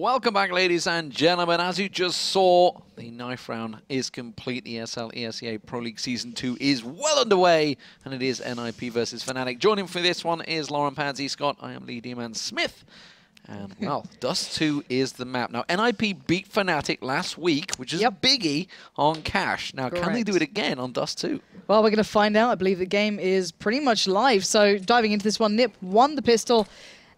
Welcome back, ladies and gentlemen. As you just saw, the knife round is complete. The ESL ESEA Pro League Season 2 is well underway, and it is NiP versus Fnatic. Joining for this one is Lauren Pansy Scott. I am Lee D-Man Smith. And, well, Dust2 is the map. Now, NiP beat Fnatic last week, which is a biggie on Cash. Now, can they do it again on Dust2? Well, we're going to find out. I believe the game is pretty much live. So, diving into this one, NiP won the pistol.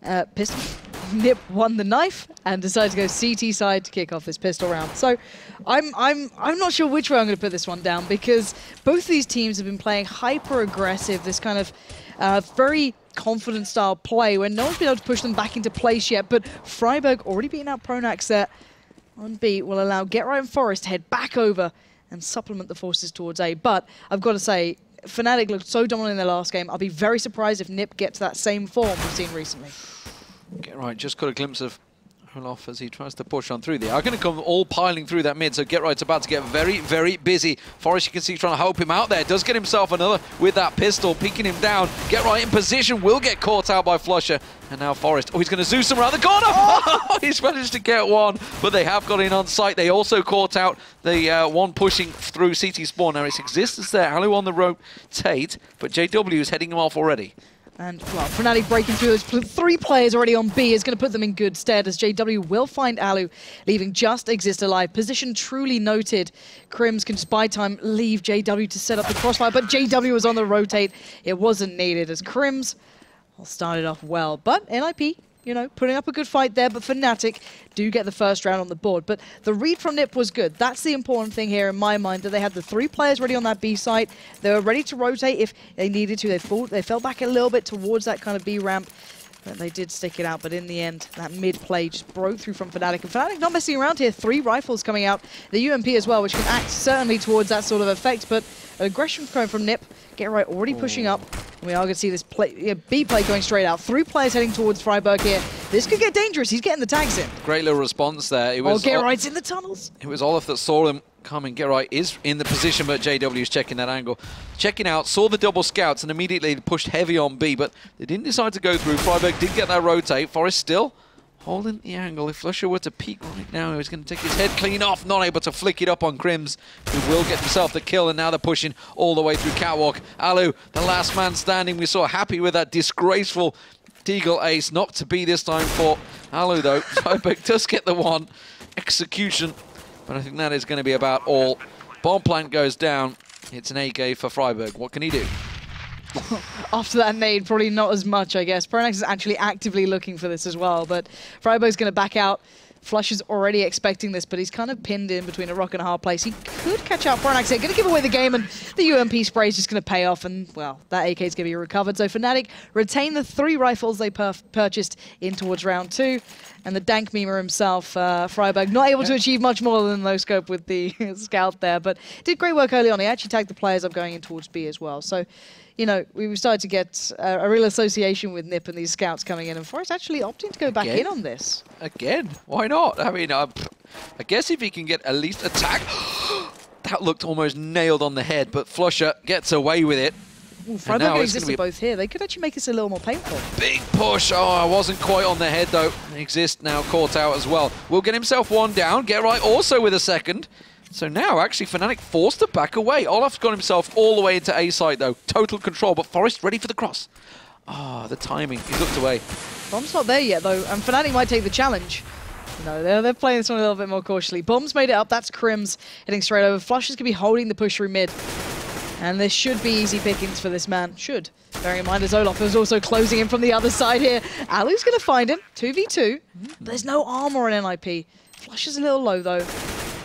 NiP won the knife and decided to go CT side to kick off this pistol round. So, I'm not sure which way I'm going to put this one down, because both these teams have been playing hyper-aggressive, this kind of very confident style play where no one's been able to push them back into place yet, but Freiburg already beating out Pronax there on B will allow GetRight and Forest to head back over and supplement the forces towards A. But I've got to say, Fnatic looked so dominant in their last game. I'll be very surprised if NiP gets that same form we've seen recently. GetRight just got a glimpse of Olaf as he tries to push on through there. Are going to come all piling through that mid, so GetRight's about to get very, very busy. Forest, you can see, trying to help him out there. Does get himself another with that pistol, peeking him down. GetRight in position, will get caught out by Flusher. And now Forest, oh, he's going to Zeus him around the corner! Oh! He's managed to get one, but they have got in on site. They also caught out the one pushing through CT spawn. Now it's Existence there, Alu on the rotate, but JW is heading him off already. And, well, Fnatic breaking through those three players already on B is going to put them in good stead, as JW will find Alu, leaving just Exist alive. Position truly noted. Crims can just buy time, leave JW to set up the crossfire, but JW was on the rotate. It wasn't needed, as Crims started off well. But NiP, you know, putting up a good fight there, but Fnatic do get the first round on the board. But the read from NiP was good. That's the important thing here in my mind, that they had the three players ready on that B site. They were ready to rotate if they needed to. They fell back a little bit towards that kind of B ramp, but they did stick it out. But in the end, that mid play just broke through from Fnatic. And Fnatic not messing around here. 3 rifles coming out. The UMP as well, which can act certainly towards that sort of effect, but aggression coming from NiP. GetRight already pushing up. We are going to see this B play going straight out. 3 players heading towards Freiburg here. This could get dangerous. He's getting the tags in. Great little response there. It was GetRight's in the tunnels. It was Olaf that saw him coming. GetRight is in the position, but JW is checking that angle. Checking out, saw the double scouts, and immediately pushed heavy on B, but they didn't decide to go through. Freiburg did get that rotate. Forest still holding the angle. If Flusher were to peek right now, he's going to take his head clean off, not able to flick it up on Crims, who will get himself the kill, and now they're pushing all the way through Catwalk. Alu, the last man standing, we saw happy with that disgraceful Deagle ace. Not to be this time for Alu, though. Freiburg does get the one. Execution, but I think that is going to be about all. Bomb plant goes down. It's an AK for Freiburg. What can he do? After that nade, probably not as much, I guess. Pronax is actually actively looking for this as well, but Freiburg's going to back out. Flush is already expecting this, but he's kind of pinned in between a rock and a hard place. He could catch out Pronax here, going to give away the game, and the UMP spray is just going to pay off, and, well, that AK is going to be recovered. So Fnatic retain the 3 rifles they purchased in towards round 2, and the dank memer himself, Freiburg, not able to achieve much more than no scope with the scout there, but did great work early on. He actually tagged the players up going in towards B as well. So, you know, we started to get a real association with NiP and these scouts coming in, and Forest actually opting to go back in on this. Again? Why not? I mean, I guess if he can get at least a tag. That looked almost nailed on the head, but Flusher gets away with it. Freiburg Exist are both here. They could actually make this a little more painful. Big push. Oh, I wasn't quite on the head, though. Exist now caught out as well. Will get himself one down. GetRight also with a second. So now, actually, Fnatic forced to back away. Olaf's got himself all the way into A side, though. Total control, but Forest ready for the cross. Ah, the timing. He's looked away. Bomb's not there yet, though, and Fnatic might take the challenge. No, they're playing this one a little bit more cautiously. Bomb's made it up. That's Crims heading straight over. Flush is going to be holding the push through mid. And this should be easy pickings for this man. Should. Bearing in mind, as Olaf is also closing in from the other side here. Alu's going to find him. 2v2. There's no armor on NiP. Flush is a little low, though.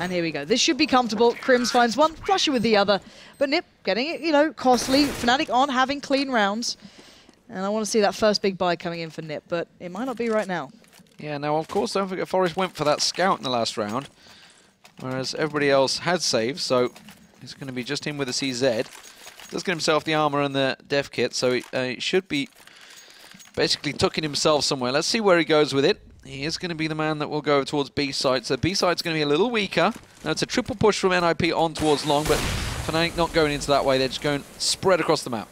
And here we go. This should be comfortable. Crims finds one, Flusher with the other. But NiP getting it, you know, costly. Fnatic on having clean rounds. And I want to see that first big buy coming in for NiP, but it might not be right now. Yeah, now, of course, don't forget Forest went for that scout in the last round, whereas everybody else had saves, so it's going to be just him with a CZ. Does get himself the armor and the dev kit, so he should be basically tucking himself somewhere. Let's see where he goes with it. He is going to be the man that will go towards B side. So B side's going to be a little weaker. Now it's a triple push from NiP on towards long, but Fnatic not going into that way. They're just going spread across the map.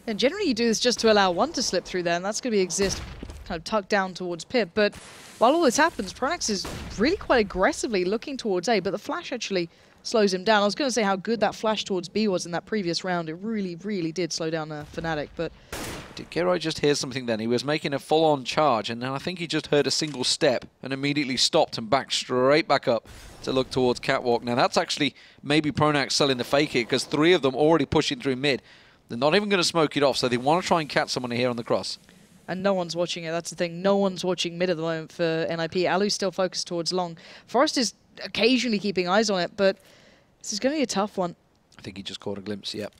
And generally you do this just to allow one to slip through there, and that's going to be Exist kind of tucked down towards Pip. But while all this happens, Pronax is really quite aggressively looking towards A, but the flash actually slows him down. I was going to say how good that flash towards B was in that previous round. It really, really did slow down Fnatic, but... Did Geroi just hear something then? He was making a full-on charge, and then I think he just heard a single step and immediately stopped and backed straight back up to look towards Catwalk. Now that's actually maybe Pronax selling the fake here, because 3 of them already pushing through mid. They're not even going to smoke it off, so they want to try and catch someone here on the cross. And no one's watching it, that's the thing. No one's watching mid at the moment for NiP. Alu's still focused towards long. Forest is occasionally keeping eyes on it, but this is going to be a tough one. I think he just caught a glimpse, yep.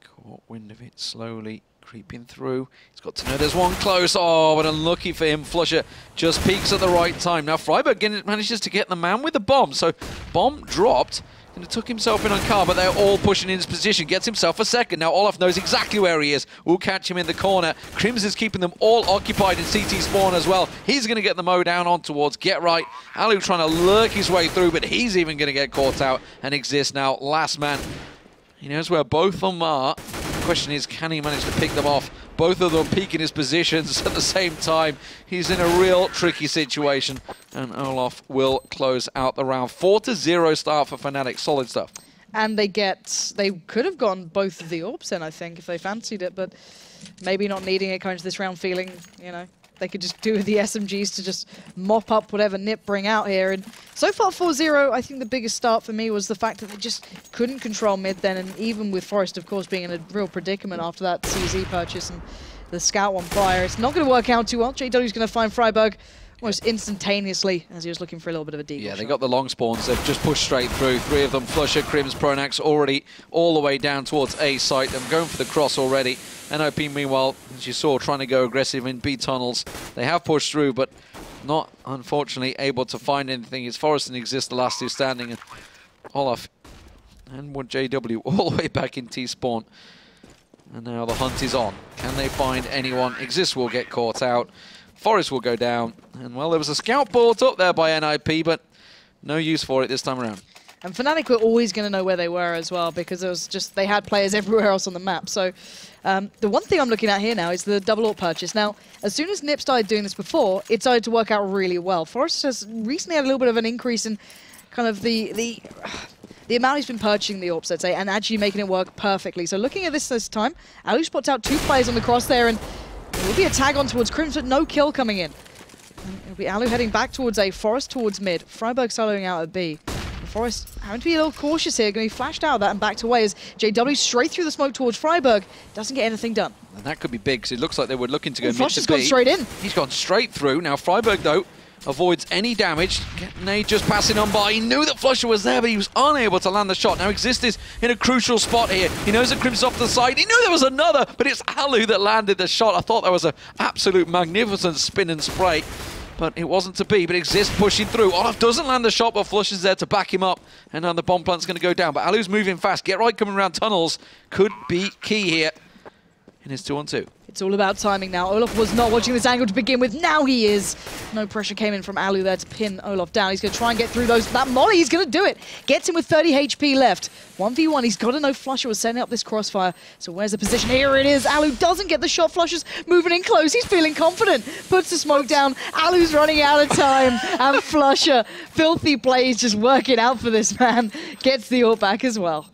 Caught wind of it slowly creeping through. He's got to know there's one close. Oh, but unlucky for him. Flusher just peaks at the right time. Now Freiburg manages to get the man with the bomb. So bomb dropped. And it took himself in on car, but they're all pushing in his position. Gets himself a second. Now Olaf knows exactly where he is. We'll catch him in the corner. Crims is keeping them all occupied in CT spawn as well. He's going to get the mow down on towards Get Right. Alu trying to lurk his way through, but he's even going to get caught out and exists now. Last man. He knows where both of them are. The question is, can he manage to pick them off? Both of them peeking his positions at the same time. He's in a real tricky situation, and Olaf will close out the round. 4-0 start for Fnatic. Solid stuff. And they could have gone both of the orbs then, I think, if they fancied it, but maybe not needing it going to this round, feeling, you know, they could just do the SMGs to just mop up whatever NiP bring out here. And so far 4-0, I think the biggest start for me was the fact that they just couldn't control mid then, and even with Forest, of course, being in a real predicament after that CZ purchase and the scout one prior, it's not going to work out too well. JW's going to find Freiburg almost instantaneously as he was looking for a little bit of a deagle. Yeah, they got the long spawns. They've just pushed straight through. 3 of them, Flusher, Crims, Pronax, already all the way down towards A site. They're going for the cross already. NiP, meanwhile, as you saw, trying to go aggressive in B tunnels. They have pushed through, but not, unfortunately, able to find anything. It's Forest and Exist, the last 2 standing, and Olaf and JW all the way back in T-spawn. And now the hunt is on. Can they find anyone? Exist will get caught out. Forest will go down. And, well, there was a scout brought up there by NiP, but no use for it this time around. And Fnatic were always going to know where they were as well, because it was just, they had players everywhere else on the map. So the one thing I'm looking at here now is the double AWP purchase. Now, as soon as NiP started doing this before, it started to work out really well. Forest has recently had a little bit of an increase in kind of the amount he's been purchasing the AWPs, I'd say, and actually making it work perfectly. So looking at this time, Alu spots out 2 players on the cross there, and it will be a tag on towards Crims, but no kill coming in. And it'll be Alu heading back towards A, Forest towards mid, Freiburg soloing out at B. Forest having to be a little cautious here, going to be flashed out of that and backed away as JW straight through the smoke towards Freiburg. Doesn't get anything done. And that could be big, because it looks like they were looking to go mid to B. Flush has gone straight in. He's gone straight through. Now Freiburg, though, avoids any damage. Nade just passing on by. He knew that Flusher was there, but he was unable to land the shot. Now Exist is in a crucial spot here. He knows that Crims off the side. He knew there was another, but it's Alu that landed the shot. I thought that was an absolute magnificent spin and spray, but it wasn't to be. But Exist pushing through. Olaf doesn't land the shot, but Flush is there to back him up. And now the bomb plant's going to go down. But Alu's moving fast. Get Right coming around tunnels could be key here in his 2-on-2. It's all about timing now. Olaf was not watching this angle to begin with. Now he is. No pressure came in from Alu there to pin Olaf down. He's going to try and get through those. That molly, he's going to do it. Gets him with 30 HP left. 1v1, he's got to know Flusher was setting up this crossfire. So where's the position? Here it is. Alu doesn't get the shot. Flusher's moving in close. He's feeling confident. Puts the smoke down. Alu's running out of time. And Flusher, filthy plays, just working out for this man. Gets the AWP back as well.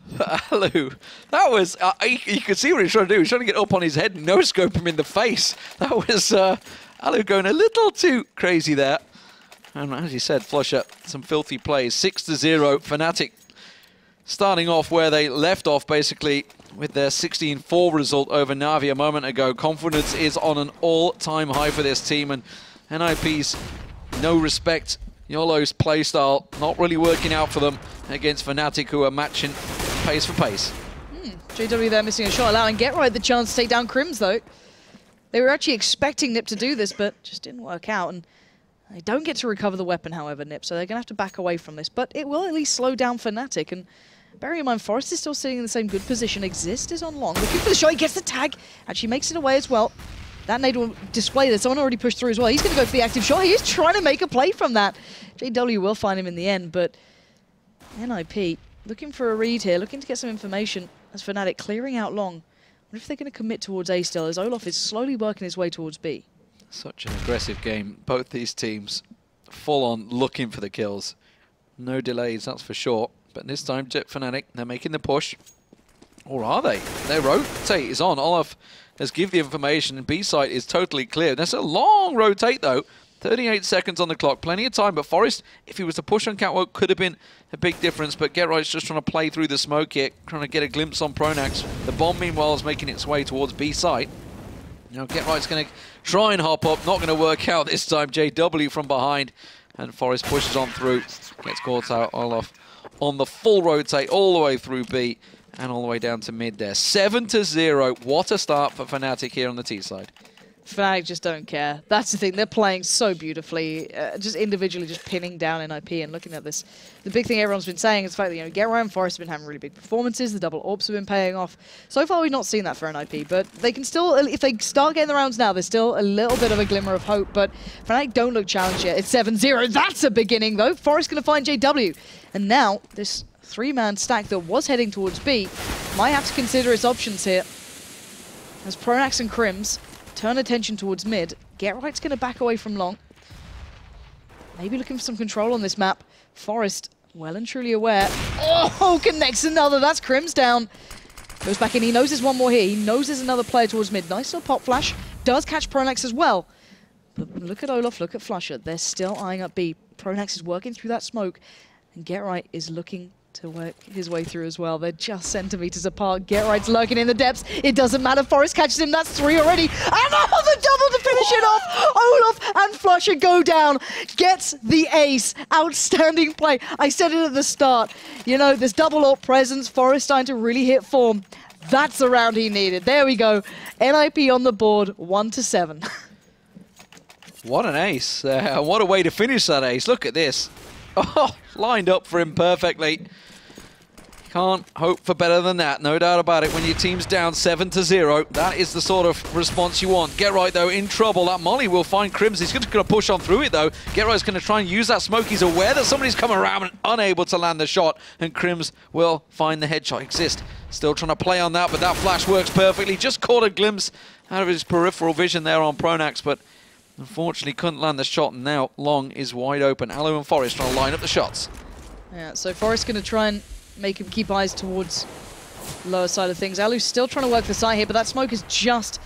Alu, that was, you could see what he was trying to do. He was trying to get up on his head and no-scope him in the face. That was Alu going a little too crazy there. And as you said, Flusher, some filthy plays. 6-0, Fnatic starting off where they left off, basically, with their 16-4 result over Na'Vi a moment ago. Confidence is on an all-time high for this team, and NiP's no respect. YOLO's playstyle not really working out for them against Fnatic, who are matching pace for pace. JW there missing a shot, allowing Get Right the chance to take down Crims, though. They were actually expecting NiP to do this, but just didn't work out. And they don't get to recover the weapon, however, NiP, so they're going to have to back away from this. But it will at least slow down Fnatic. And bearing in mind, Forest is still sitting in the same good position. Exist is on long, looking for the shot. He gets the tag. Actually makes it away as well. That nade will display that someone already pushed through as well. He's going to go for the active shot. He is trying to make a play from that. JW will find him in the end, but NiP looking for a read here, looking to get some information as Fnatic clearing out long. wonder if they're going to commit towards A still, as Olaf is slowly working his way towards B. Such an aggressive game. Both these teams full on looking for the kills. No delays, that's for sure. But this time, Fnatic, they're making the push. Or are they? Their rotate is on. Olaf has given the information, and B site is totally clear. That's a long rotate, though. 38 seconds on the clock, plenty of time. But Forest, if he was to push on Catwalk, could have been a big difference. But GetRight's just trying to play through the smoke here, trying to get a glimpse on Pronax. The bomb, meanwhile, is making its way towards B site. Now GetRight's going to try and hop up. Not going to work out this time. JW from behind. And Forest pushes on through. Gets caught out. Olaf on the full rotate all the way through B. And all the way down to mid there. 7-0. What a start for Fnatic here on the T side. Fnatic just don't care. That's the thing. They're playing so beautifully, just individually just pinning down NiP and looking at this. The big thing everyone's been saying is the fact that, GetRight and Forest have been having really big performances. The double AWPs have been paying off. So far, we've not seen that for NiP, but they can still, if they start getting the rounds now, there's still a little bit of a glimmer of hope, but Fnatic don't look challenged yet. It's 7-0. That's a beginning, though. Forest going to find JW. And now, this three-man stack that was heading towards B might have to consider its options here. As Pronax and Crims turn attention towards mid, GetRight's going to back away from long. Maybe looking for some control on this map. Forest, well and truly aware. Oh, connects another. That's Crims down. Goes back in. He knows there's one more here. He knows there's another player towards mid. Nice little pop flash. Does catch Pronax as well. But look at Olaf, look at Flusher. They're still eyeing up B. Pronax is working through that smoke. And GetRight is looking to work his way through as well. They're just centimeters apart. GetRight's lurking in the depths. It doesn't matter. Forest catches him. That's 3 already. And the double to finish it off. Olaf and Flusher go down. Gets the ace. Outstanding play. I said it at the start. This double AWP presence. Forest starting to really hit form. That's the round he needed. There we go. NiP on the board. 1-7. What an ace. What a way to finish that ace. Look at this. Oh, lined up for him perfectly. Can't hope for better than that, no doubt about it. When your team's down 7-0, that is the sort of response you want. GetRight, though, in trouble. That molly will find Crims. He's just going to push on through it, though. GetRight's going to try and use that smoke. He's aware that somebody's coming around and unable to land the shot, and Crims will find the headshot. Exist. Still trying to play on that, but that flash works perfectly. Just caught a glimpse out of his peripheral vision there on Pronax, but unfortunately couldn't land the shot, and now Long is wide open. Alu and Forest trying to line up the shots. Yeah, so Forest going to try and make him keep eyes towards the lower side of things. Alu's still trying to work the side here, but that smoke is just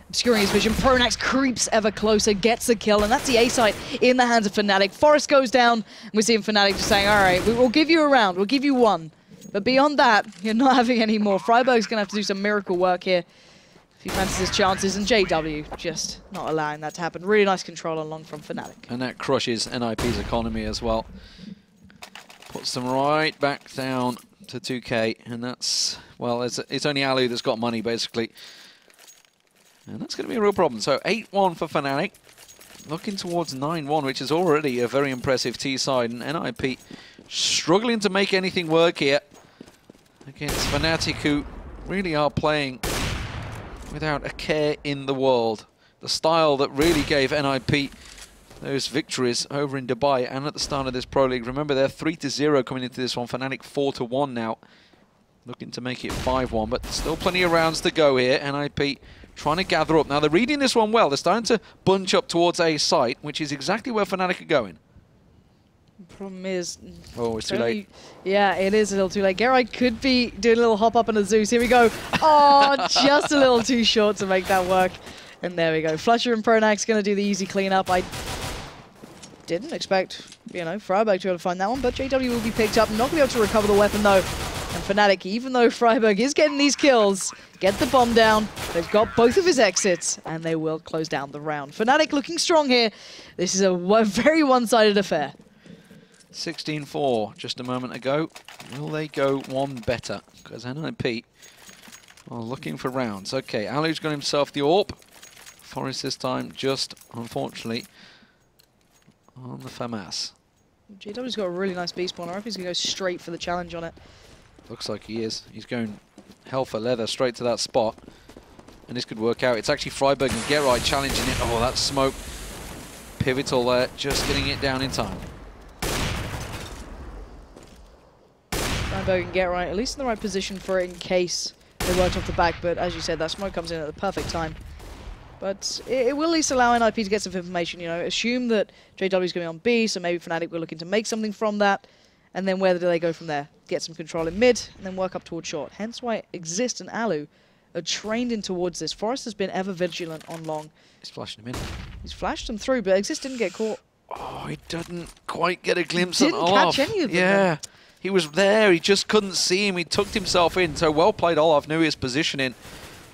obscuring his vision. Pronax creeps ever closer, gets the kill, and that's the A site in the hands of Fnatic. Forest goes down, and we're seeing Fnatic just saying, all right, we'll give you a round, we'll give you one. But beyond that, you're not having any more. Freiburg's going to have to do some miracle work here if he fancies his chances, and JW just not allowing that to happen. Really nice control on Long from Fnatic. And that crushes NiP's economy as well. Puts them right back down to 2K, and that's, well, it's only Alu that's got money, basically. And that's going to be a real problem. So 8-1 for Fnatic, looking towards 9-1, which is already a very impressive T side, and NiP struggling to make anything work here against Fnatic, who really are playing without a care in the world. The style that really gave NiP those victories over in Dubai and at the start of this Pro League. Remember, they're 3-0 coming into this one. Fnatic 4-1 now. Looking to make it 5-1, but still plenty of rounds to go here. NiP trying to gather up. Now, they're reading this one well. They're starting to bunch up towards A site, which is exactly where Fnatic are going. The problem is... Oh, it's too late. Yeah, it is a little too late. GetRight could be doing a little hop up on a Zeus. Here we go. Oh, just a little too short to make that work. And there we go. Flusher and Pronax going to do the easy cleanup. I didn't expect, Freiburg to be able to find that one, but JW will be picked up. Not going to be able to recover the weapon, though. And Fnatic, even though Freiburg is getting these kills, get the bomb down. They've got both of his exits, and they will close down the round. Fnatic looking strong here. This is a very one-sided affair. 16-4 just a moment ago. Will they go one better? Because NiP are looking for rounds. Okay, Alu's got himself the AWP. Forest this time just, unfortunately, on the FAMAS. JW's got a really nice B spawn. I hope he's going to go straight for the challenge on it. Looks like he is. He's going hell for leather straight to that spot. And this could work out. It's actually Freiburg and GetRight challenging it. Oh, that smoke. Pivotal there. Just getting it down in time. Freiburg and GetRight, at least in the right position for it in case they worked off the back, but as you said, that smoke comes in at the perfect time. But it will at least allow NiP to get some information, you know, assume that JW is going to be on B, so maybe Fnatic were looking to make something from that, and then where do they go from there? Get some control in mid, and then work up towards short. Hence why Exist and Alu are trained in towards this. Forest has been ever vigilant on long. He's flashing him in. He's flashed them through, but Exist didn't get caught. Oh, he didn't quite get a glimpse of Olaf. Didn't catch any of them. Yeah, then. he was there. He just couldn't see him. He tucked himself in. So well played, Olaf. Knew his positioning.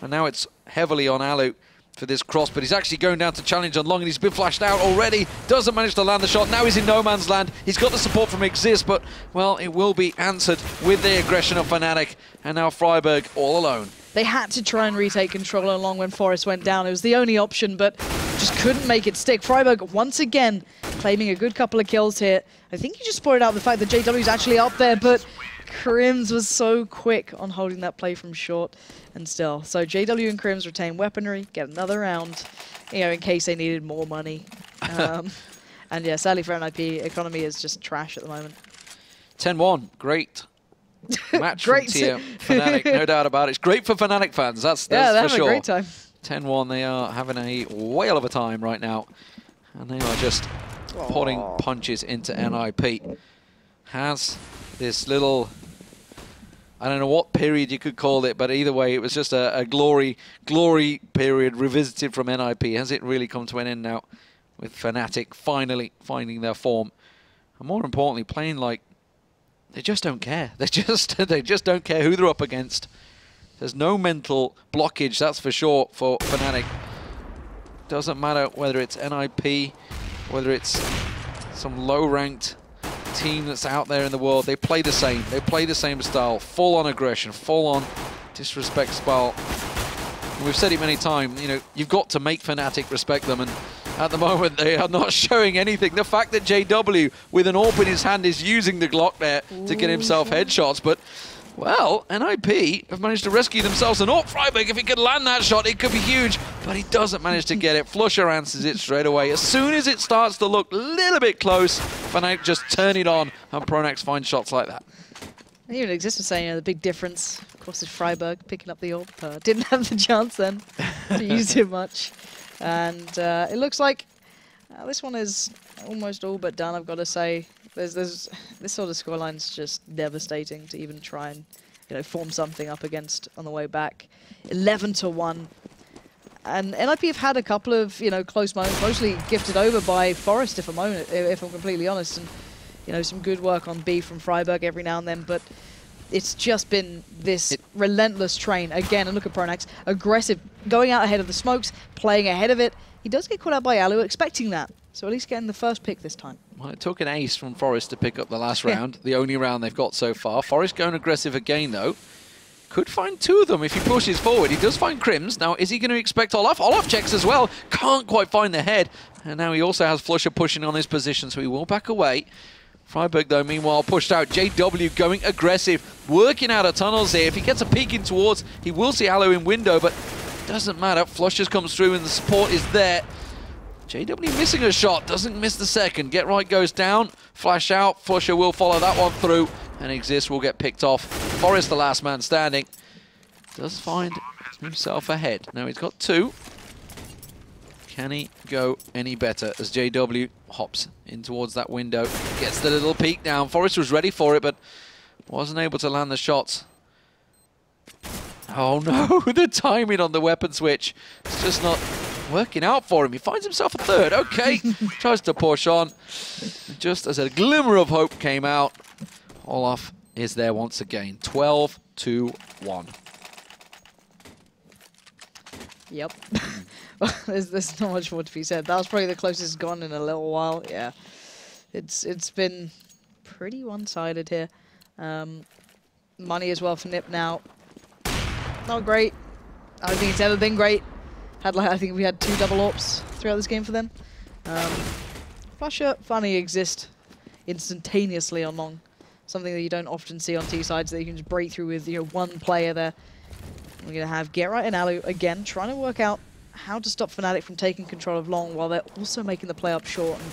And now it's heavily on Alu for this cross, but he's actually going down to challenge on long, and he's been flashed out already. Doesn't manage to land the shot. Now he's in no man's land. He's got the support from Exist, but, well, it will be answered with the aggression of Fnatic. And now Freiburg all alone. They had to try and retake control along when Forest went down. It was the only option, but just couldn't make it stick. Freiburg, once again, claiming a good couple of kills here. I think you just pointed out the fact that JW's actually up there, but Crims was so quick on holding that play from short and still. So JW and Crims retain weaponry, get another round, you know, in case they needed more money. And yeah, sadly for NiP, economy is just trash at the moment. 10-1, great match from Fnatic, no doubt about it. It's great for Fnatic fans, that's yeah, they're for having sure. a great time. 10-1, they are having a whale of a time right now. And they are just putting punches into NiP. Has this little, I don't know what period you could call it, but either way, it was just a glory period revisited from NiP. Has it really come to an end now with Fnatic finally finding their form? And more importantly, playing like they just don't care. They just don't care who they're up against. There's no mental blockage, that's for sure, for Fnatic. Doesn't matter whether it's NiP, whether it's some low-ranked team that's out there in the world. They play the same. They play the same style. Full-on aggression, full-on disrespect style. And we've said it many times, you know, you've got to make Fnatic respect them, and at the moment they are not showing anything. The fact that JW, with an AWP in his hand, is using the Glock there to get himself headshots, but well, NiP have managed to rescue themselves, and Freiburg, if he could land that shot, it could be huge, but he doesn't manage to get it. Flusher answers it straight away. As soon as it starts to look a little bit close, Fnatic just turn it on, and Pronax find shots like that. And even Exist was saying, you know, the big difference, of course, is Freiburg picking up the AWP. Didn't have the chance then to use it much. And it looks like this one is almost all but done, I've got to say. This sort of scoreline is just devastating to even try and, you know, form something up against on the way back. 11-1, and NiP have had a couple of, you know, close moments, mostly gifted over by Forest, if I'm completely honest, and, you know, some good work on B from Freiburg every now and then, but it's just been this relentless train again. And look at Pronax, aggressive, going out ahead of the smokes, playing ahead of it. He does get caught out by Alu, expecting that. So at least getting the first pick this time. Well, it took an ace from Forest to pick up the last round, the only round they've got so far. Forest going aggressive again, though. Could find two of them if he pushes forward. He does find Crims. Now, is he going to expect Olaf? Olaf checks as well. Can't quite find the head. And now he also has Flusher pushing on his position, so he will back away. Freiburg, though, meanwhile, pushed out. JW going aggressive, working out of tunnels here. If he gets a peek in towards, he will see Alu in window, but doesn't matter. Flushers comes through and the support is there. JW missing a shot, doesn't miss the second. Get Right goes down, flash out. Flusher will follow that one through, and Exist will get picked off. Forrest, the last man standing, does find himself ahead. Now he's got two. Can he go any better as JW hops in towards that window, gets the little peek down. Forrest was ready for it, but wasn't able to land the shots. Oh no, the timing on the weapon switch. It's just not working out for him. He finds himself a third. Okay, tries to push on. Just as a glimmer of hope came out, Olaf is there once again. 12-1. Yep. There's not much more to be said. That was probably the closest it's gone in a little while. Yeah, it's been pretty one-sided here. Money as well for NiP now. Not great. I don't think it's ever been great. I think we had 2 double AWPs throughout this game for them. Flusher finally Exist instantaneously on long. Something that you don't often see on T sides, that you can just break through with, you know, one player there. We're going to have Get Right and Alu again trying to work out how to stop Fnatic from taking control of long while they're also making the play up short. And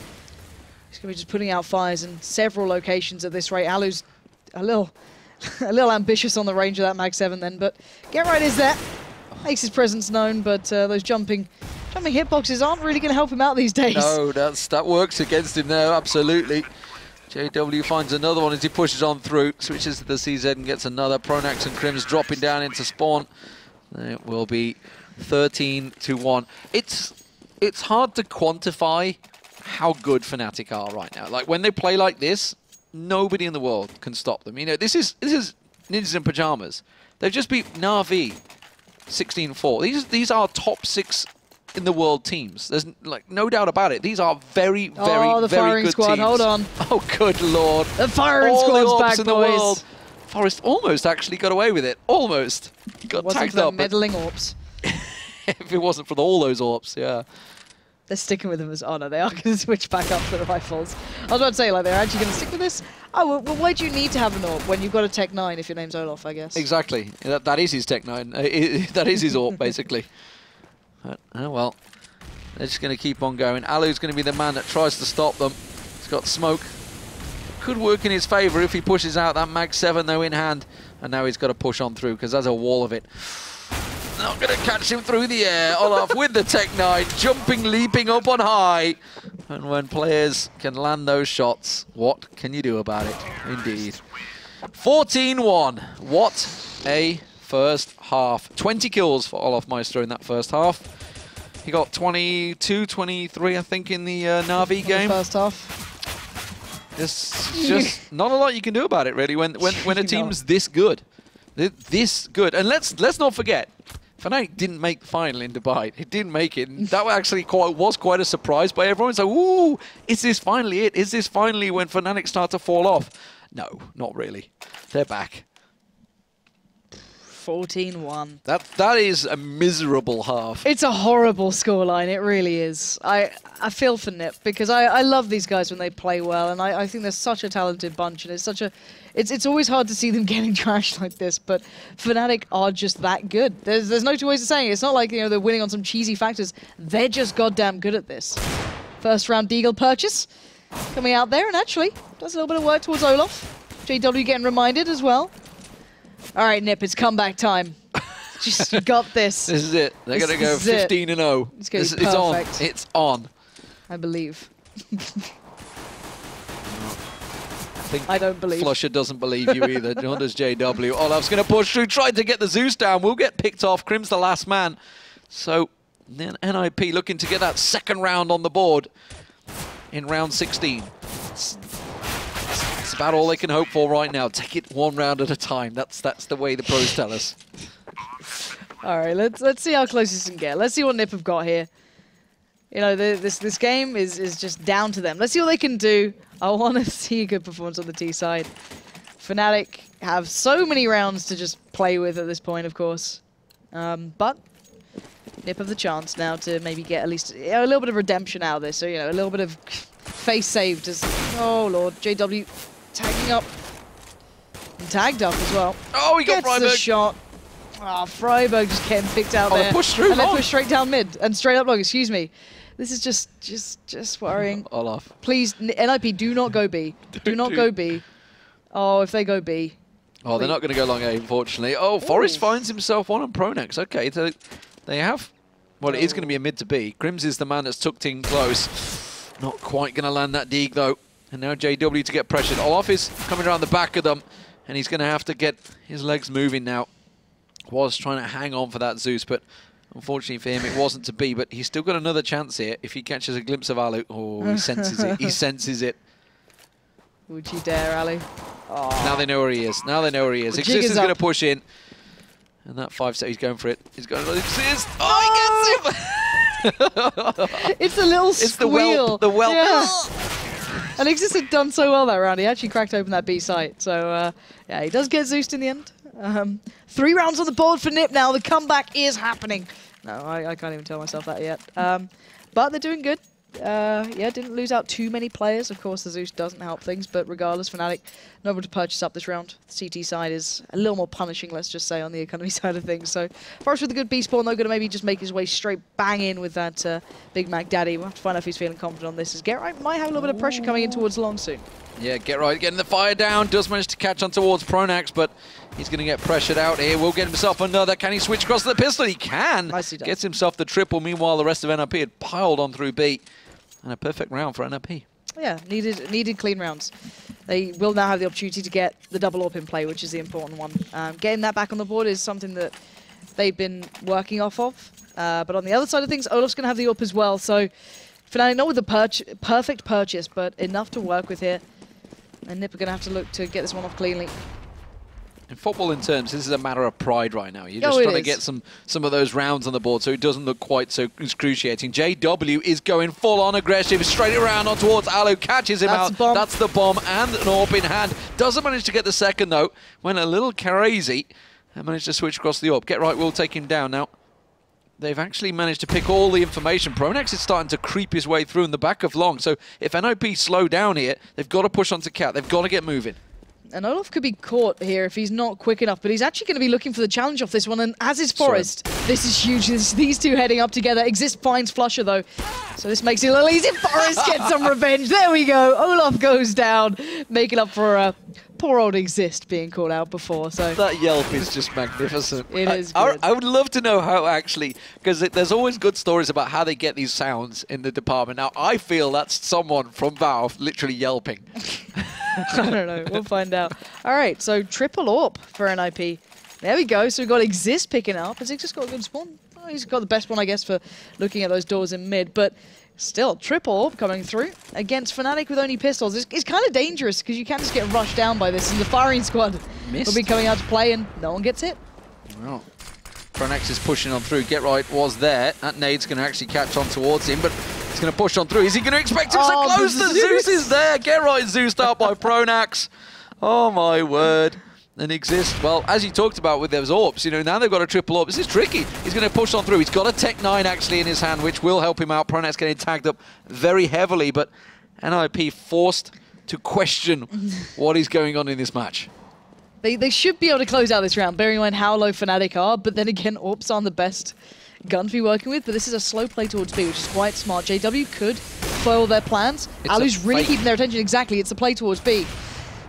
he's going to be just putting out fires in several locations at this rate. Alu's a little A little ambitious on the range of that Mag 7 then, but Get Right is there. Makes his presence known, but those jumping hitboxes aren't really going to help him out these days. No, that works against him there, absolutely. JW finds another one as he pushes on through, switches to the CZ and gets another. Pronax and Crims dropping down into spawn. It will be 13-1. It's hard to quantify how good Fnatic are right now. Like, when they play like this, nobody in the world can stop them. You know, this is Ninjas in Pajamas. They've just beat Na'Vi 16-4. These are top 6 in the world teams. There's like no doubt about it. These are very, the very firing good squad, teams. hold on. Oh, good lord. The firing All squad's the back, in the boys. world. Forest almost actually got away with it. Almost. Got Wasn't tagged for the up. meddling Orps. If it wasn't for all those Orps, yeah. They're sticking with them as honor. They are going to switch back up to the rifles. I was about to say, like, they're actually going to stick with this? Oh, well, why do you need to have an AWP when you've got a Tech 9 if your name's Olaf, I guess? Exactly. That is his Tech 9. That is his AWP, basically. But, oh well. They're just going to keep on going. Alu's going to be the man that tries to stop them. He's got smoke. Could work in his favour if he pushes out that Mag 7, though, in hand. And now he's got to push on through, because there's a wall of it. Not going to catch him through the air. Olaf with the Tech 9, jumping, leaping up on high. And when players can land those shots, what can you do about it? Indeed. 14-1. What a first half. 20 kills for Olaf Maestro in that first half. He got 22, 23, I think, in the Na'Vi game. First half. There's just not a lot you can do about it, really, when a team's this good. This good. And let's not forget, Fnatic didn't make the final in Dubai. It didn't make it. And that actually was quite a surprise by everyone. So, ooh, is this finally it? Is this finally when Fnatic start to fall off? No, not really. They're back. 14-1. That is a miserable half. It's a horrible scoreline, it really is. I feel for NiP because I love these guys when they play well, and I think they're such a talented bunch, and it's always hard to see them getting trashed like this, but Fnatic are just that good. There's no two ways of saying it. It's not like, you know, they're winning on some cheesy factors. They're just goddamn good at this. First round Deagle purchase coming out there, and actually does a little bit of work towards Olaf. JW getting reminded as well. All right, NiP, it's comeback time. Just you got this. This is it. They're going to go 15-0. It's on. It's on. I believe. I don't believe. Flusher doesn't believe you either. Nor does JW. Olaf's going to push through, tried to get the Zeus down. Will get picked off. Crim's the last man. So then NiP looking to get that second round on the board in round 16. It's about all they can hope for right now. Take it one round at a time. That's the way the pros tell us. All right, let's see how close this can get. Let's see what NiP have got here. You know, this game is just down to them. Let's see what they can do. I want to see a good performance on the T side. Fnatic have so many rounds to just play with at this point, of course. But NiP have the chance now to maybe get at least a little bit of redemption out of this. So, you know, a little bit of face saved as, oh lord, JW tagging up. And tagged up as well. Oh, he got Gets the Freiburg. shot. Ah, Freiburg just getting picked out there. They pushed through. And they pushed straight down mid and straight up long, excuse me. This is just worrying. Olaf. Please, NiP, do not go B. Do not go B. Oh, if they go B. Oh, they're not going to go long A, unfortunately. Oh, Forest finds himself one on Pronax. Okay, so they have... Well, it is going to be a mid to B. Crims is the man that's tucked in close. Not quite going to land that dig, though. And now JW to get pressured. Olaf is coming around the back of them, and he's going to have to get his legs moving now. Was trying to hang on for that Zeus, but unfortunately for him, it wasn't to be. But he's still got another chance here if he catches a glimpse of Alu. Oh, he senses it. He senses it. Would you dare, Alu? Oh. Now they know where he is. Now they know where he is. Exist is going to push in. And that 5-set, he's going for it. He's going to Exist. Oh, he gets him! It's a little squeal. The whelp. Yeah. And Exist had done so well that round. He actually cracked open that B site. So, yeah, he does get Zeused in the end. 3 rounds on the board for NiP now. The comeback is happening. No, I can't even tell myself that yet. But they're doing good. Yeah, didn't lose out too many players. Of course, the Zeus doesn't help things, but regardless, Fnatic not able to purchase up this round. The CT side is a little more punishing, let's just say, on the economy side of things. So, Forrest with a good B spawn, though, going to maybe just make his way straight bang in with that Big Mac Daddy. We'll have to find out if he's feeling confident on this, as Get Right might have a little bit of pressure coming in towards long soon. Yeah, get right, getting the fire down. Does manage to catch on towards Pronax, but he's going to get pressured out here. Will get himself another. Can he switch across to the pistol? He can. Nicely done. Gets himself the triple. Meanwhile, the rest of NiP had piled on through B. And a perfect round for NiP. Yeah, needed clean rounds. They will now have the opportunity to get the double AWP in play, which is the important one. Getting that back on the board is something that they've been working off of. But on the other side of things, Olaf's going to have the AWP as well. So Fnatic, not with the perfect purchase, but enough to work with here. And NiP are going to have to look to get this one off cleanly. In football in terms, this is a matter of pride right now. You're just trying to get some of those rounds on the board so it doesn't look quite so excruciating. JW is going full-on aggressive, straight around on towards Alu, catches him out. That's the bomb and an AWP in hand. Doesn't manage to get the second, though. Went a little crazy and managed to switch across the AWP. Get right, will take him down now. They've actually managed to pick all the information. Pronax is starting to creep his way through in the back of Long. So if NiP slow down here, they've got to push onto Cat. They've got to get moving. And Olaf could be caught here if he's not quick enough, but he's actually going to be looking for the challenge off this one, and as is Forest. This is huge. These two heading up together. Exist finds Flusher, though, so this makes it a little easy. Forest gets some revenge. There we go. Olaf goes down, making up for poor old Exist being called out before. So that yelp is just magnificent. It is good. I would love to know how actually, because there's always good stories about how they get these sounds in the department. Now, I feel that's someone from Valve literally yelping. I don't know. We'll find out. All right, so triple AWP for NiP. There we go. So we've got Exist picking up. Has Exist got a good spawn? Oh, he's got the best one, I guess, for looking at those doors in mid. But still, triple AWP coming through against Fnatic with only pistols. It's kind of dangerous because you can just get rushed down by this. And the firing squad will be coming out to play and no one gets hit. Well, Pronax is pushing on through. Get right was there. That nade's going to actually catch on towards him, but he's going to push on through. Is he going to expect him so close? The Zeus is there. Get right Zeused out by Pronax. Oh my word. And Exist, well, as you talked about with those AWPs, you know, now they've got a triple AWP. This is tricky. He's going to push on through. He's got a Tech 9 actually in his hand, which will help him out. Pronax getting tagged up very heavily, but NiP forced to question what is going on in this match. They should be able to close out this round, bearing in mind how low Fnatic are, but then again, AWPs aren't the best gun to be working with, but this is a slow play towards B, which is quite smart. JW could foil their plans. Alu's really keeping their attention. Exactly, it's a play towards B.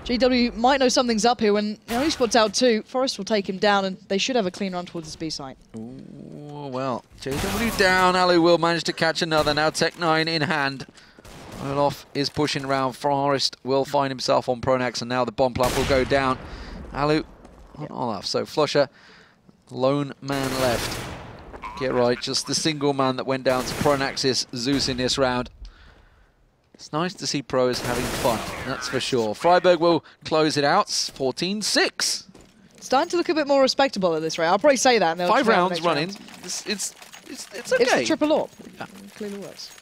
JW might know something's up here when eSports out 2. Forest will take him down, and they should have a clean run towards this B site. Ooh, well, JW down. Alu will manage to catch another. Now Tech 9 in hand. Olaf is pushing around. Forest will find himself on Pronax, and now the bomb plant will go down. Alu on Olaf. So Flusher, lone man left. Get right, just the single man that went down to Pronax's Zeus in this round. It's nice to see pros having fun, that's for sure. Freiburg will close it out, 14-6. Starting to look a bit more respectable at this rate. I'll probably say that. 5 rounds running. It's okay. It's a triple AWP. Yeah. Clearly works.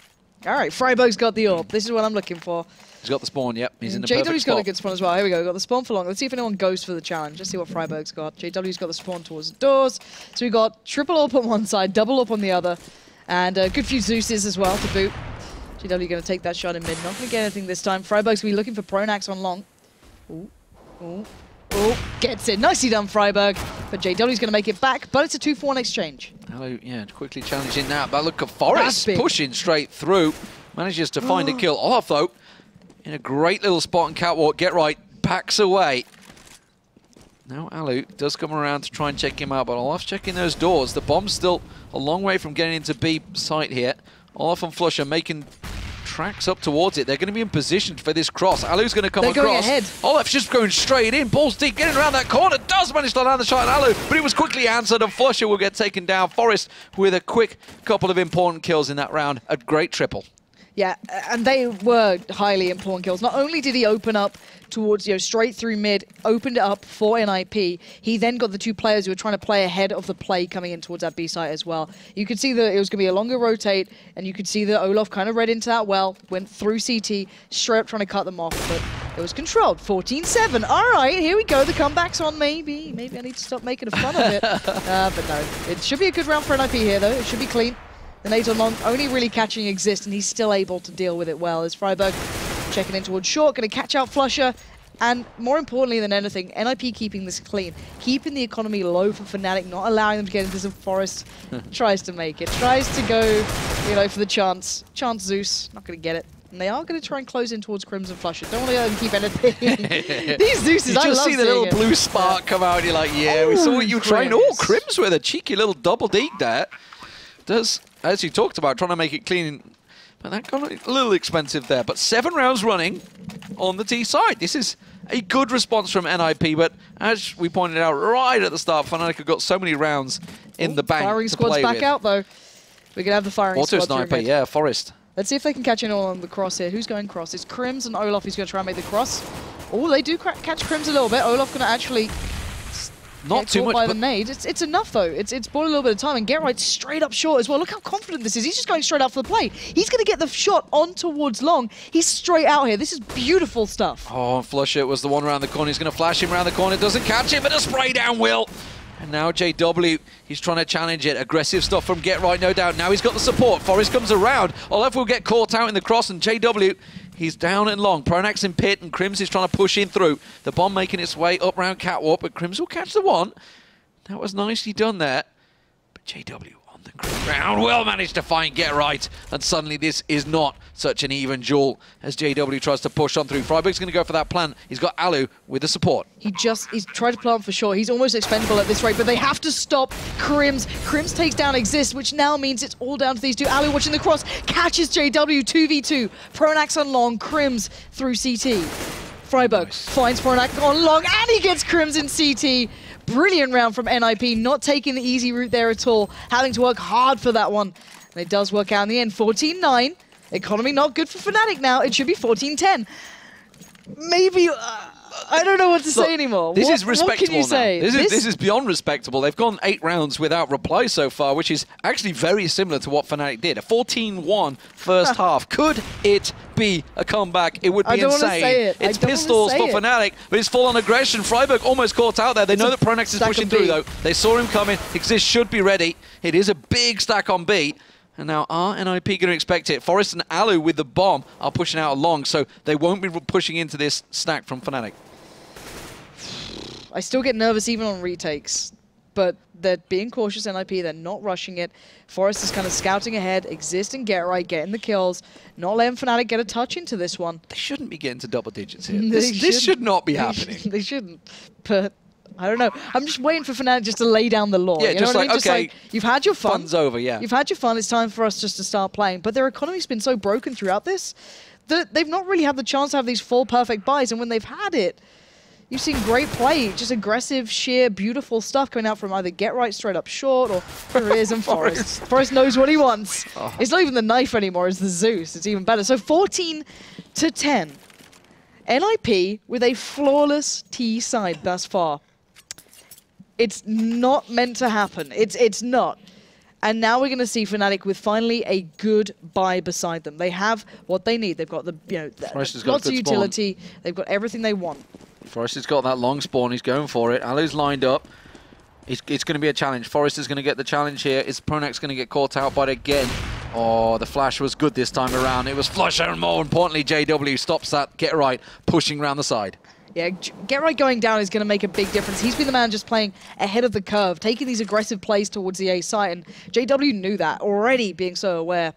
All right, Freiburg's got the AWP. This is what I'm looking for. He's got the spawn, yep. He's in the perfect JW's spot. got a good spawn as well. Here we go. We've got the spawn for long. Let's see if anyone goes for the challenge. Let's see what Freiburg's got. JW's got the spawn towards the doors. So we've got triple AWP on one side, double AWP on the other. And a good few Zeuses as well to boot. JW going to take that shot in mid. Not going to get anything this time. Freiburg's going to be looking for Pronax on long. Ooh, ooh, ooh. Gets it. Nicely done, Freiburg. But JW's going to make it back, but it's a 2-for-1 exchange. Hello, yeah, quickly challenging that. But look at Forest pushing straight through. Manages to find a kill. Olaf, though, in a great little spot and catwalk. Get right, backs away. Now Alu does come around to try and check him out, but Olaf's checking those doors. The bomb's still a long way from getting into B site here. Olaf and Flusher making tracks up towards it. They're going to be in position for this cross. Alu's going to come across. Going ahead. Olaf's just going straight in. Balls deep, getting around that corner. Does manage to land the shot at Alu, but it was quickly answered, and Flusher will get taken down. Forest with a quick couple of important kills in that round. A great triple. Yeah, and they were highly important kills. Not only did he open up towards, straight through mid, opened it up for NiP, he then got the two players who were trying to play ahead of the play coming in towards that B site as well. You could see that it was going to be a longer rotate, and you could see that Olaf kind of read into that well, went through CT, straight up trying to cut them off, but it was controlled. 14-7. All right, here we go. The comeback's on maybe. Maybe I need to stop making a fun of it. But no, it should be a good round for NiP here, though. It should be clean. The nade on long only really catching Exist, and he's still able to deal with it well. As Freiburg checking in towards short, going to catch out Flusher. And more importantly than anything, NiP keeping this clean, keeping the economy low for Fnatic, not allowing them to get into some Forest. Tries to make it, tries to go, for the chance. Chance Zeus, not going to get it. And they are going to try and close in towards Crimson Flusher. Don't want to let them keep anything. These Zeus's, you I just love see the little it. blue spark come out and you're like, yeah, we saw what you were trying. Oh, Crims with a cheeky little double deke there. Does, as you talked about, trying to make it clean. But that got a little expensive there. But 7 rounds running on the T side. This is a good response from NiP, but as we pointed out right at the start, Fnatic have got so many rounds in the bank Firing to squad's play back with. out, though. We're going to have the firing Auto squad. sniper, yeah, Forest. Let's see if they can catch anyone on the cross here. Who's going cross? It's Crims and Olaf who's going to try and make the cross. Oh, they do catch Crims a little bit. Olaf going to actually Not too much, by but the nade. It's enough, though. It's bought a little bit of time. And Get Right straight up short as well. Look how confident this is. He's just going straight up for the play. He's going to get the shot on towards long. He's straight out here. This is beautiful stuff. oh, Flusher was the one around the corner. He's going to flash him around the corner. Doesn't catch it, but a spray down will. And now JW, he's trying to challenge it. Aggressive stuff from Get Right, no doubt. Now he's got the support. Forest comes around. Olaf will get caught out in the cross, and JW, he's down and long. Pronax in pit, and Crims is trying to push in through. The bomb making its way up round Catwalk, but Crims will catch the one. That was nicely done there. But JW on the ground will manage to find Get Right, and suddenly this is not such an even duel as JW tries to push on through. Freiburg's going to go for that plant. He's got Alu with the support. He's tried to plant for sure. He's almost expendable at this rate, but they have to stop Crims. Crims takes down Exist, which now means it's all down to these two. Alu watching the cross, catches JW 2v2. Pronax on long, Crims through CT. Freiburg finds Pronax on long, and he gets Crims in CT. Brilliant round from NiP, not taking the easy route there at all, having to work hard for that one. And it does work out in the end. 14-9. Economy not good for Fnatic now. It should be 14-10. Maybe, I don't know what to say anymore. This is respectable what can you now. say? This is beyond respectable. They've gone 8 rounds without reply so far, which is actually very similar to what Fnatic did. A 14-1 first half. Could it be a comeback? It would be insane. Say it. It's pistols for Fnatic, but it's full on aggression. Freiburg almost caught out there. They know that Pronax is pushing through, though. They saw him coming. Exist should be ready. It is a big stack on B. And now are NiP going to expect it? Forest and Alu with the bomb are pushing out along, so they won't be pushing into this stack from Fnatic. I still get nervous even on retakes, but they're being cautious, NiP. They're not rushing it. Forest is kind of scouting ahead, Exist and Get Right, getting the kills, not letting Fnatic get a touch into this one. They shouldn't be getting to double digits here. This should not be happening. They shouldn't, but I don't know. I'm just waiting for Fnatic just to lay down the law. Yeah, you know just what I mean? like, Just okay, like, you've had your fun. Fun's over, yeah. You've had your fun. It's time for us just to start playing. But their economy's been so broken throughout this that they've not really had the chance to have these full perfect buys. And when they've had it, you've seen great play, just aggressive, sheer, beautiful stuff coming out from either Get Right straight up short or there it is, and Forest. Forest knows what he wants. Oh. It's not even the knife anymore, it's the Zeus. It's even better. So 14-10. NiP with a flawless T side thus far. It's not meant to happen. It's not. And now we're going to see Fnatic with finally a good buy beside them. They have what they need. They've got the lots of utility. They've got everything they want. Forest has got that long spawn. He's going for it. Alu's lined up. It's going to be a challenge. Forest is going to get the challenge here. Is Pronax going to get caught out by it again? Oh, the flash was good this time around. It was Flusher, and more importantly, JW stops that Get Right pushing around the side. Yeah, Get Right going down is going to make a big difference. He's been the man just playing ahead of the curve, taking these aggressive plays towards the A site, and JW knew that already, being so aware.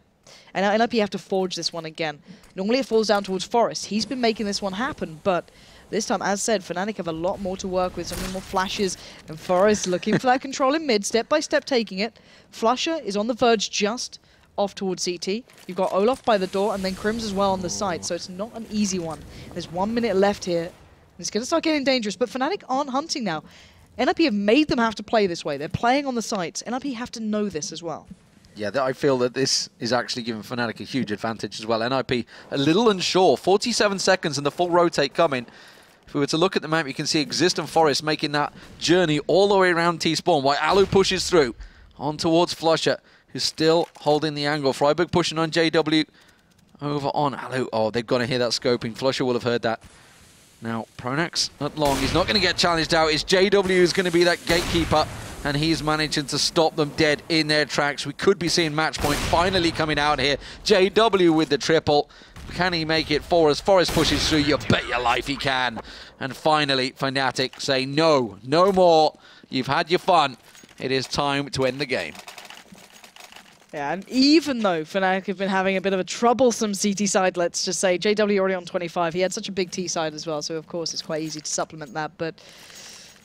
And now NiP have to forge this one again. Normally it falls down towards Forest. He's been making this one happen, but this time, as said, Fnatic have a lot more to work with, some more flashes, and Forest looking for that control in mid, step by step taking it. Flusher is on the verge just off towards CT. You've got Olaf by the door, and then Crims as well on the side, so it's not an easy one. There's 1 minute left here. It's going to start getting dangerous, but Fnatic aren't hunting now. NiP have made them have to play this way. They're playing on the sites. NiP have to know this as well. Yeah, I feel that this is actually giving Fnatic a huge advantage as well. NiP a little unsure. 47 seconds and the full rotate coming. If we were to look at the map, you can see Exist and Forest making that journey all the way around T-spawn, while Alu pushes through on towards Flusher, who's still holding the angle. Freiburg pushing on JW over on Alu. Oh, they've got to hear that scoping. Flusher will have heard that. Now, Pronax, not long. He's not going to get challenged out. It's JW who's going to be that gatekeeper, and he's managing to stop them dead in their tracks. We could be seeing match point finally coming out here. JW with the triple. Can he make it for us? Forest pushes through. You bet your life he can. And finally, Fnatic say no, no more. You've had your fun. It is time to end the game. Yeah, and even though Fnatic have been having a bit of a troublesome CT side, let's just say, JW already on 25. He had such a big T side as well, so of course it's quite easy to supplement that. But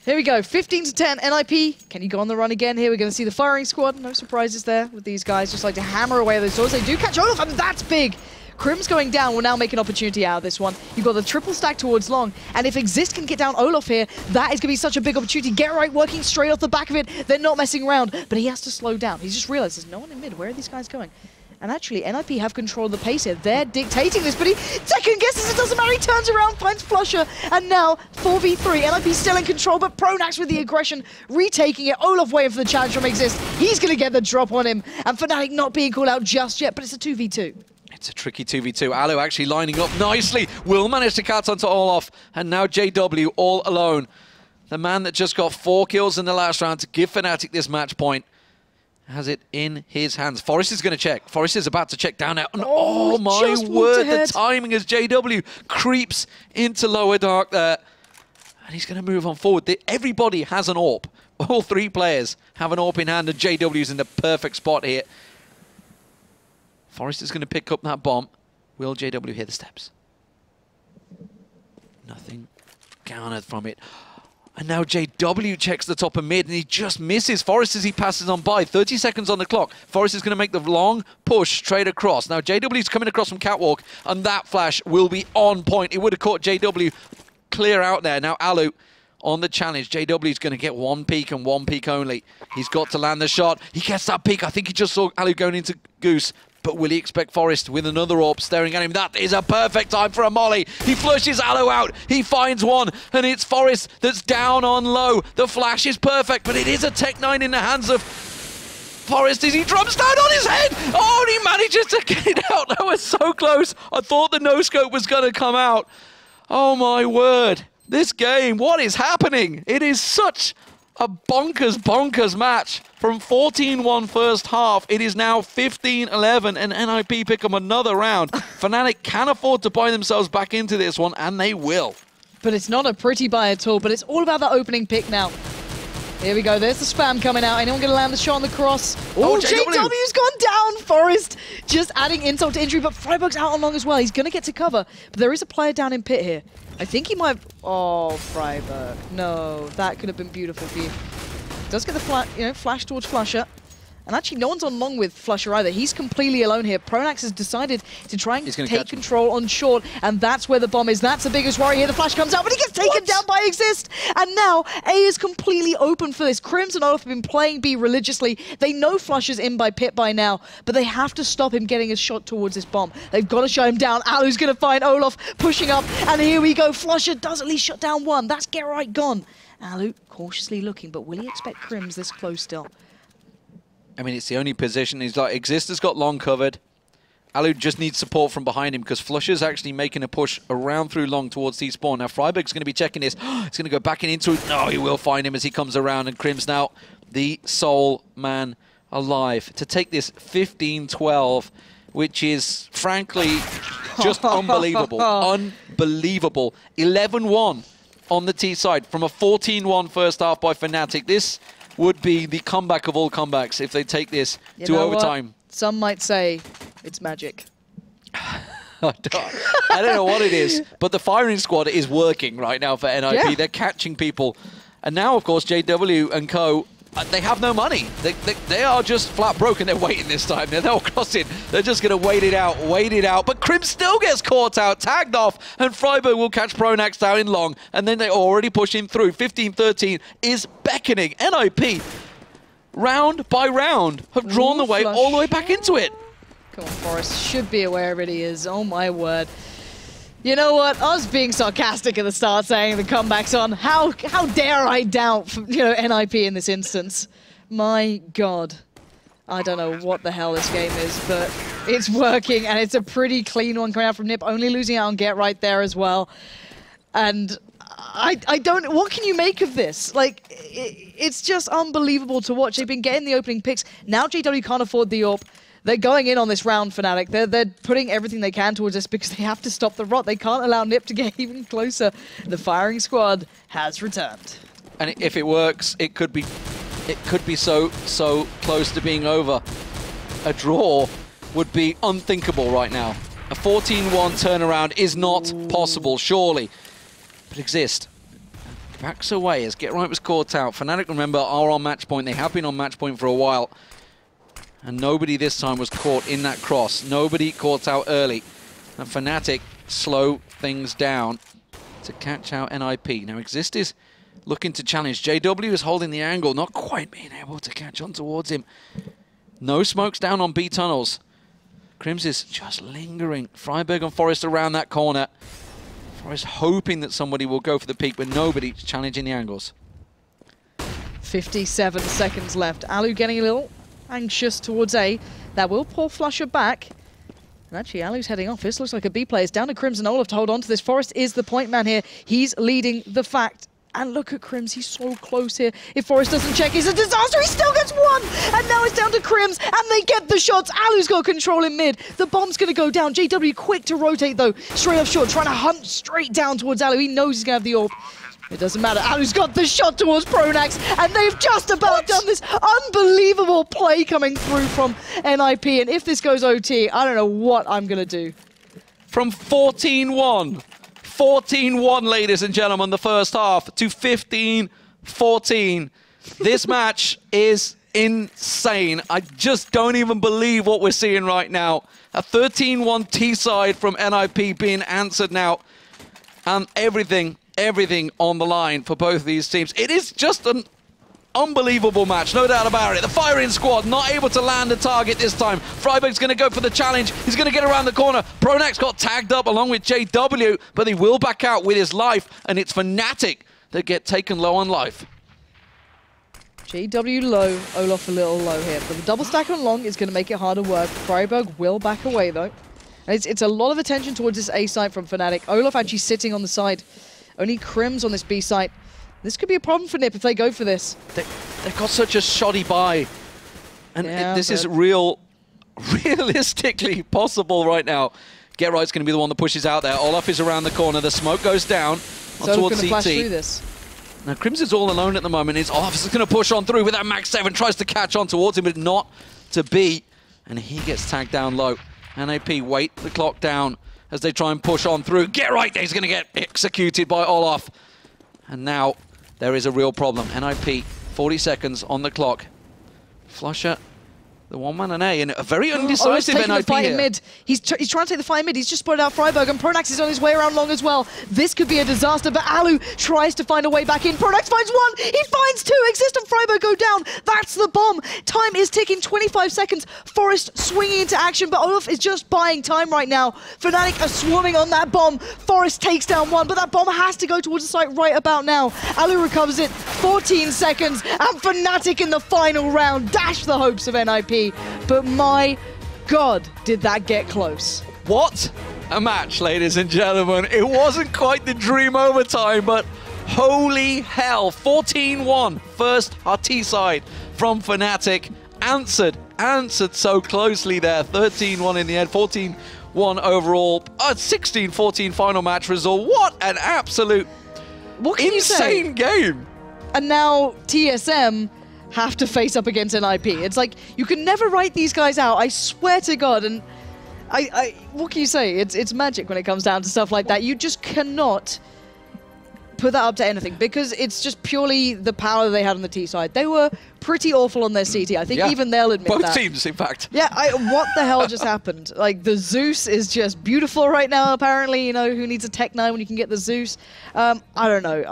here we go, 15 to 10, NiP. Can you go on the run again here? We're going to see the firing squad. No surprises there with these guys. Just like to hammer away those doors. They do catch Olaf, and that's big. Crim's going down will now make an opportunity out of this one. You've got the triple stack towards long, and if Exist can get down Olaf here, that is going to be such a big opportunity. Get right working straight off the back of it. They're not messing around, but he has to slow down. He's just realized there's no one in mid. Where are these guys going? And actually, NiP have control of the pace here. They're dictating this, but he second guesses. It doesn't matter. He turns around, finds Flusher, and now 4v3. NiP still in control, but Pronax with the aggression, retaking it. Olaf waiting for the challenge from Exist. He's going to get the drop on him, and Fnatic not being called out just yet, but it's a 2v2. It's a tricky 2v2. Alu actually lining up nicely. Will manage to catch onto Olaf. And now JW all alone. The man that just got 4 kills in the last round to give Fnatic this match point has it in his hands. Forest is going to check. Forest is about to check down now. And oh my word, the timing as JW creeps into lower dark there. And he's going to move on forward. Everybody has an AWP. All 3 players have an AWP in hand, and JW's in the perfect spot here. Forest is going to pick up that bomb. Will JW hear the steps? Nothing garnered from it. And now JW checks the top of mid, and he just misses Forest as he passes on by. 30 seconds on the clock. Forest is going to make the long push straight across. Now JW is coming across from Catwalk, and that flash will be on point. It would have caught JW clear out there. Now Alu on the challenge. JW is going to get 1 peek and 1 peek only. He's got to land the shot. He gets that peek. I think he just saw Alu going into Goose. But will he expect Forest with another AWP staring at him? That is a perfect time for a molly. He flushes Alu out. He finds one, and it's Forest that's down on low. The flash is perfect, but it is a Tech-9 in the hands of Forest as he drops down on his head. Oh, and he manages to get it out. That was so close. I thought the no-scope was going to come out. Oh, my word. This game, what is happening? It is such a bonkers match. From 14-1 first half, it is now 15-11, and NiP pick up another round. Fnatic can afford to buy themselves back into this one, and they will. But it's not a pretty buy at all, but it's all about that opening pick now. Here we go, there's the spam coming out. Anyone going to land the shot on the cross? Oh, JW's gone down! Forest just adding insult to injury, but Freiburg's out on long as well. He's going to get to cover, but there is a player down in pit here. I think he might... Oh, Freiburg. No, that could have been beautiful for you. Does get the flash towards Flusher. And actually, no one's on long with Flusher either. He's completely alone here. Pronax has decided to try and take control on short, and that's where the bomb is. That's the biggest worry here. The flash comes out, but he gets taken down by Exist. And now, A is completely open for this. Crims and Olaf have been playing B religiously. They know Flusher's in by pit by now, but they have to stop him getting a shot towards this bomb. They've got to shut him down. Alu's going to find Olaf pushing up, and here we go. Flusher does at least shut down one. That's Get Right gone. Alu cautiously looking, but will he expect Crims this close still? I mean, it's the only position. He's like, Exist has got long covered. Alu just needs support from behind him because Flusher's actually making a push around through long towards T-spawn. Now, Freiburg's going to be checking this. He's going to go back into it. No, he will find him as he comes around. And Crim's now the sole man alive to take this 15-12, which is, frankly, just unbelievable. Unbelievable. 11-1 on the T side from a 14-1 first half by Fnatic. This would be the comeback of all comebacks if they take this to overtime. What? Some might say it's magic. I don't know what it is, but the firing squad is working right now for NiP. Yeah. They're catching people. And now, of course, JW and co, they have no money. They are just flat broke, and they're waiting this time. They're not crossing. They're just going to wait it out. But Crim still gets caught out, tagged off, and Freiburg will catch Pronax down in long, and then they already push him through. 15-13 is beckoning. NiP, round by round, have drawn the way all the way back into it. Come on, Forrest. Should be aware of it. He is. Oh, my word. You know what? I was being sarcastic at the start, saying the comeback's on. How dare I doubt, NiP in this instance? My God. I don't know what the hell this game is, but it's working, and it's a pretty clean one coming out from NiP, only losing out on Get Right there as well. And I don't... What can you make of this? Like, it's just unbelievable to watch. They've been getting the opening picks. Now JW can't afford the AWP. They're going in on this round, Fnatic. They're putting everything they can towards this because they have to stop the rot. They can't allow NiP to get even closer. The firing squad has returned. And if it works, it could be so close to being over. a draw would be unthinkable right now. A 14-1 turnaround is not possible, surely. But exist. Backs away as Get Right was caught out. Fnatic, remember, are on match point. They have been on match point for a while. And nobody this time was caught in that cross. Nobody caught out early. And Fnatic slow things down to catch out NiP. Now Exist is looking to challenge. JW is holding the angle, not quite being able to catch on towards him. No smokes down on B tunnels. Crims is just lingering. friberg and Forest around that corner. Forest hoping that somebody will go for the peak, but nobody challenging the angles. 57 seconds left. Alu getting a little anxious towards A. That will pull Flusher back. And actually, Alu's heading off. This looks like a B play. It's down to Crims and Olaf to hold on to this. Forest is the point man here. He's leading the fact. And look at Crims, he's so close here. If Forest doesn't check, it's a disaster. He still gets one. And now it's down to Crims, and they get the shots. Alu's got control in mid. The bomb's going to go down. JW quick to rotate, though. Straight off short, trying to hunt straight down towards Alu. He knows he's going to have the orb. It doesn't matter. Alu's got the shot towards Pronax, and they've just about done this unbelievable play coming through from NiP. And if this goes OT, I don't know what I'm going to do. From 14-1. 14-1, ladies and gentlemen, the first half, to 15-14. This match is insane. I just don't even believe what we're seeing right now. A 13-1 T-side from NiP being answered now. And everything on the line for both of these teams. It is just an unbelievable match, no doubt about it. The firing squad not able to land the target this time. friberg's going to go for the challenge. He's going to get around the corner. Pronax got tagged up along with JW, but he will back out with his life, and it's Fnatic that get taken low on life. JW low, Olaf a little low here, but the double stack on long is going to make it harder work. friberg will back away, though. And it's a lot of attention towards this A side from Fnatic. Olaf actually sitting on the side. Only Crims on this B side. This could be a problem for NiP if they go for this. They've got such a shoddy buy. And this is realistically possible right now. Get Right's going to be the one that pushes out there. Olaf is around the corner. The smoke goes down towards CT. Flash through this. Now, Crims is all alone at the moment. Olaf is going to push on through with that Max 7. Tries to catch on towards him, but not to be. And he gets tagged down low. NiP wait the clock down as they try and push on through. Get Right, he's going to get executed by Olaf. And now there is a real problem. NiP, 40 seconds on the clock. Flusher, the one-man and A, and a very undecisive NiP here. Mid. He's trying to take the fight mid. He's just spotted out friberg, and Pronax is on his way around long as well. This could be a disaster, but Alu tries to find a way back in. Pronax finds one. He finds two. Exist and friberg go down. That's the bomb. Time is ticking. 25 seconds. Forest swinging into action, but Olaf is just buying time right now. Fnatic are swarming on that bomb. Forest takes down one, but that bomb has to go towards the site right about now. Alu recovers it. 14 seconds, and Fnatic in the final round dash the hopes of NiP. But my God, did that get close. What a match, ladies and gentlemen. It wasn't quite the dream overtime, but holy hell. 14-1, first RT side from Fnatic. Answered so closely there. 13-1 in the end, 14-1 overall. 16-14 final match result. What an absolute insane game. And now TSM have to face up against NiP. It's like, you can never write these guys out, I swear to God, and what can you say? It's magic when it comes down to stuff like that. You just cannot put that up to anything, because it's just purely the power they had on the T side. They were pretty awful on their CT. I think even they'll admit that. Both teams, in fact. Yeah, what the hell just happened? Like, the Zeus is just beautiful right now, apparently. You know, who needs a Tech 9 when you can get the Zeus? I don't know.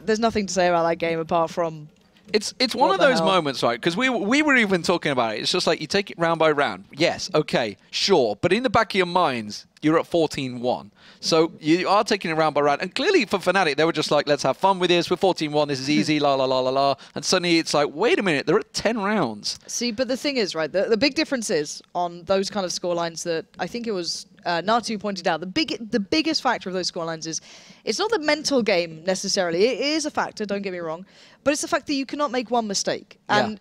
There's nothing to say about that game apart from... It's one of those moments, right? Because we were even talking about it. It's just like, you take it round by round. Yes, okay, sure. But in the back of your minds, you're at 14-1. So you are taking it round by round. And clearly for Fnatic, they were just like, let's have fun with this. We're 14-1. This is easy, la, la, la, la, la. And suddenly it's like, wait a minute, they're at 10 rounds. See, but the thing is, right, the big difference is on those kind of scorelines that I think it was Natu pointed out, the biggest factor of those scorelines is it's not the mental game necessarily. It is a factor, don't get me wrong, but it's the fact that you cannot make one mistake. And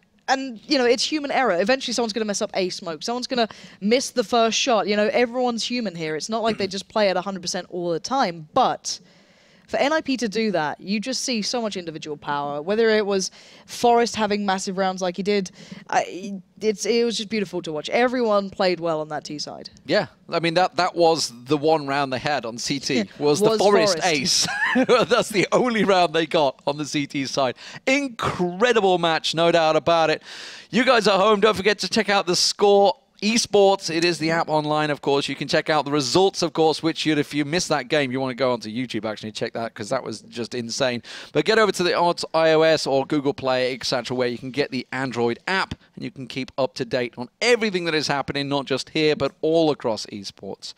you know, it's human error. Eventually someone's going to mess up a smoke. Someone's going to miss the first shot. You know, everyone's human here. It's not like they just play at 100% all the time, but For NiP to do that, you just see so much individual power. Whether it was Forest having massive rounds like he did, it was just beautiful to watch. Everyone played well on that T side. Yeah, I mean, that was the one round they had on CT, was the Forest ace. That's the only round they got on the CT side. Incredible match, no doubt about it. You guys at home, don't forget to check out theScore eSports. It is the app online, of course. You can check out the results, of course, which if you missed that game, you want to go onto YouTube, actually, check that, because that was just insane. But get over to the iOS or Google Play, etc., where you can get the Android app, and you can keep up to date on everything that is happening, not just here, but all across eSports.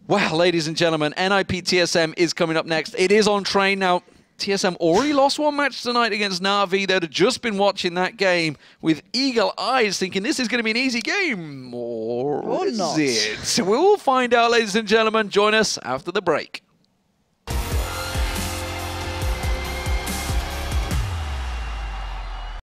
Well, ladies and gentlemen, NiP TSM is coming up next. It is on train now. TSM already lost one match tonight against Na'Vi. They'd have just been watching that game with eagle eyes, thinking this is going to be an easy game. Or is not. it? So we'll find out, ladies and gentlemen. Join us after the break.